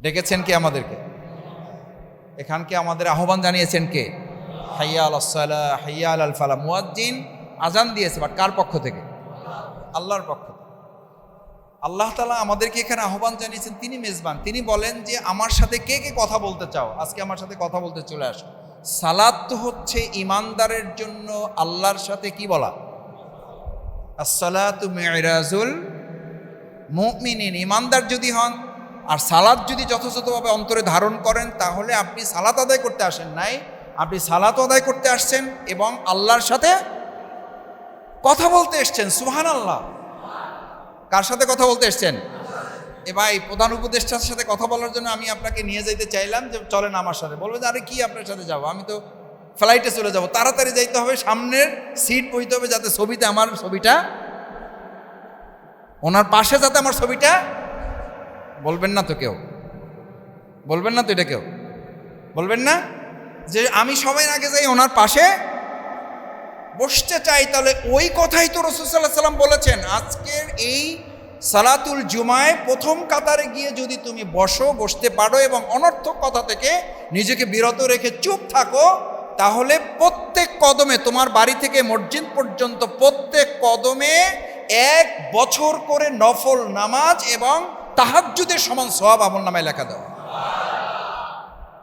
ডেকেছেন কে আমাদেরকে? এখানকে আমাদের আহ্বান জানিয়েছেন কে? হাইয়া আলাস সালাহ, হাইয়া আলাল ফালাহ। মুয়াজ্জিন আজান দিয়েছে, বাট কার পক্ষ থেকে? আল্লাহর পক্ষ থেকে। আল্লাহ তাআলা আমাদেরকে এখানে আহ্বান জানিয়েছেন, তিনি মেজবান। তিনি বলেন যে আমার সাথে কে কে কথা বলতে চাও, আজকে আমার সাথে কথা বলতে চলে আসো। সালাত তো হচ্ছে ইমানদারের জন্য আল্লাহর সাথে কি বলা? আসসালাতু মিরাজুল মুমিনিন। ইমানদার যদি হন আর সালাত যদি যথাযথভাবে অন্তরে ধারণ করেন, তাহলে আপনি সালাত আদায় করতে আসেন নাই, আপনি সালাত আদায় করতে আসছেন এবং আল্লাহর সাথে কথা বলতে এসছেন। সুবহানাল্লাহ। কার সাথে কথা বলতে এসছেন? এ ভাই, প্রধান উপদেষ্টার সাথে কথা বলার জন্য আমি আপনাকে নিয়ে যেতে চাইলাম যে চলেন আমার সাথে। বলবে যে আরে কি আপনার সাথে যাবো, আমি তো ফ্লাইটে চলে যাব, তাড়াতাড়ি যাইতে হবে, সামনের সিট বইতে হবে যাতে ছবিতে আমার ছবিটা, ওনার পাশে যাতে আমার ছবিটা। বলবেন না তো কেউ? বলবেন না তো এটা কেউ? বলবেন না যে আমি সবাই আগে যাই ওনার পাশে বসতে চাই? তাহলে ওই কথাই তো রাসূল সাল্লাল্লাহু আলাইহি ওয়াসাল্লাম বলেছেন। আজকের এই সালাতুল জুমায় প্রথম কাতারে গিয়ে যদি তুমি বসতে পারো এবং অনর্থক কথা থেকে নিজেকে বিরত রেখে চুপ থাকো, তাহলে প্রত্যেক কদমে, তোমার বাড়ি থেকে মসজিদ পর্যন্ত প্রত্যেক কদমে 1 বছর করে নফল নামাজ এবং তাহাজ্জুদের সমান সওয়াব আমলনামায় লেখা দেওয়া।